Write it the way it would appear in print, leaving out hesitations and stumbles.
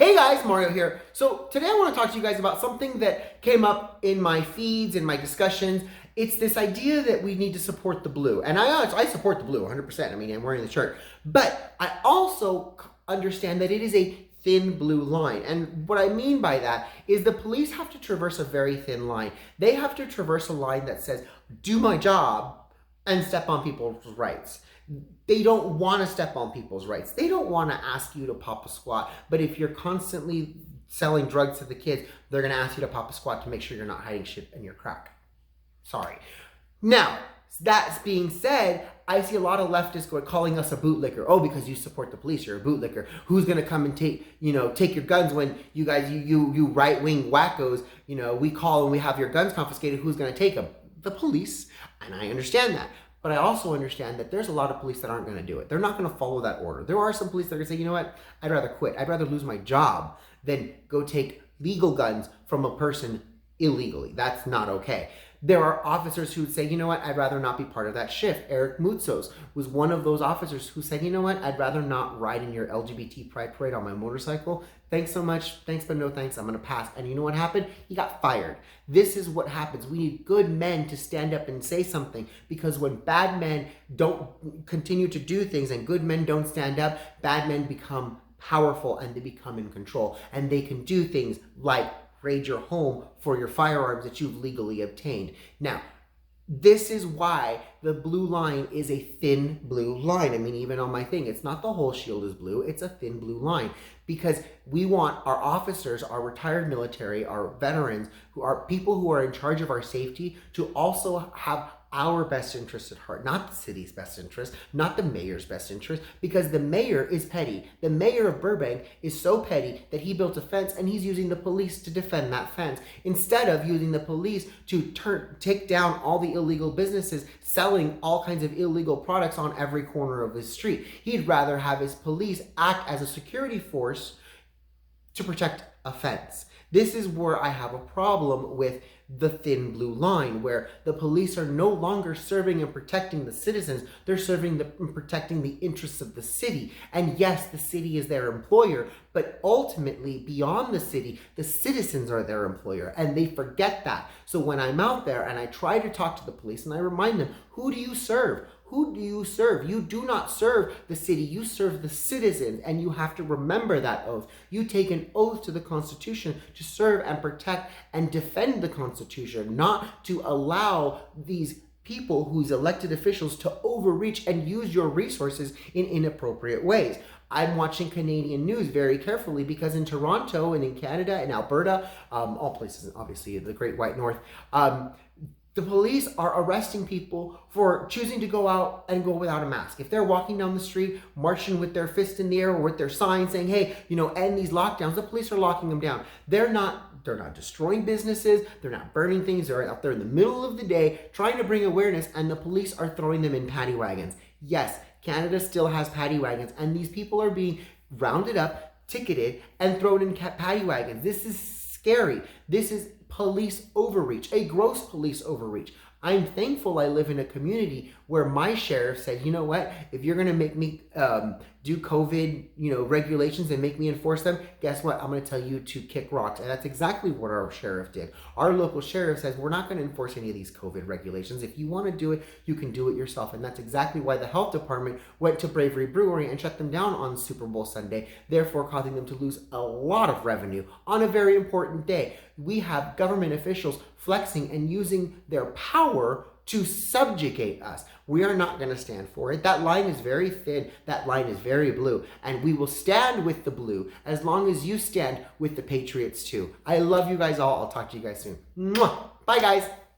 Hey guys, Mario here. So today I want to talk to you guys about something that came up in my feeds, in my discussions. It's this idea that we need to support the blue. And I support the blue 100%. I mean, I'm wearing the shirt. But I also understand that it is a thin blue line. And what I mean by that is the police have to traverse a very thin line. They have to traverse a line that says, do my job and step on people's rights. They don't want to step on people's rights. They don't want to ask you to pop a squat. But if you're constantly selling drugs to the kids, they're going to ask you to pop a squat to make sure you're not hiding shit in your crack. Sorry. Now, that being said, I see a lot of leftists calling us a bootlicker. Oh, because you support the police, you're a bootlicker. Who's going to come and take your guns when you guys, you right-wing wackos, we call and we have your guns confiscated. Who's going to take them? The police. And I understand that. But I also understand that there's a lot of police that aren't going to do it. They're not going to follow that order. There are some police that are going to say, you know what, I'd rather quit. I'd rather lose my job than go take legal guns from a person illegally. That's not okay. There are officers who would say, you know what, I'd rather not be part of that shift. Eric Mutzos was one of those officers who said, you know what, I'd rather not ride in your LGBT pride parade on my motorcycle. Thanks so much. Thanks, but no thanks. I'm going to pass. And you know what happened? He got fired. This is what happens. We need good men to stand up and say something, because when bad men don't continue to do things and good men don't stand up, bad men become powerful and they become in control. And they can do things like raid your home for your firearms that you've legally obtained. Now, this is why the blue line is a thin blue line. I mean, even on my thing, it's not the whole shield is blue, it's a thin blue line. Because we want our officers, our retired military, our veterans, who are people who are in charge of our safety, to also have our best interest at heart, not the city's best interest, not the mayor's best interest, because the mayor is petty. The mayor of Burbank is so petty that he built a fence and he's using the police to defend that fence, instead of using the police to take down all the illegal businesses selling all kinds of illegal products on every corner of his street. He'd rather have his police act as a security force to protect a fence. This is where I have a problem with the thin blue line, where the police are no longer serving and protecting the citizens. They're serving and protecting the interests of the city. And yes, the city is their employer, but ultimately, beyond the city, the citizens are their employer, and they forget that. So when I'm out there and I try to talk to the police and I remind them, who do you serve? Who do you serve? You do not serve the city, you serve the citizens, and you have to remember that oath. You take an oath to the Constitution to serve and protect and defend the Constitution, not to allow these people who's elected officials to overreach and use your resources in inappropriate ways. I'm watching Canadian news very carefully, because in Toronto and in Canada and Alberta, all places, obviously the Great White North, the police are arresting people for choosing to go out and go without a mask. If they're walking down the street, marching with their fist in the air or with their sign saying, hey, end these lockdowns, the police are locking them down. They're not destroying businesses. They're not burning things. They're out there in the middle of the day trying to bring awareness, and the police are throwing them in paddy wagons. Yes, Canada still has paddy wagons, and these people are being rounded up, ticketed, and thrown in paddy wagons. This is scary. This is police overreach, a gross police overreach. I'm thankful I live in a community where my sheriff said, you know what, if you're going to make me do COVID, regulations and make me enforce them, guess what? I'm going to tell you to kick rocks. And that's exactly what our sheriff did. Our local sheriff says, we're not going to enforce any of these COVID regulations. If you want to do it, you can do it yourself. And that's exactly why the health department went to Bravery Brewery and shut them down on Super Bowl Sunday, therefore causing them to lose a lot of revenue on a very important day. We have government officials flexing and using their power to subjugate us. We are not going to stand for it. That line is very thin. That line is very blue. And we will stand with the blue as long as you stand with the Patriots too. I love you guys all. I'll talk to you guys soon. Mwah! Bye, guys.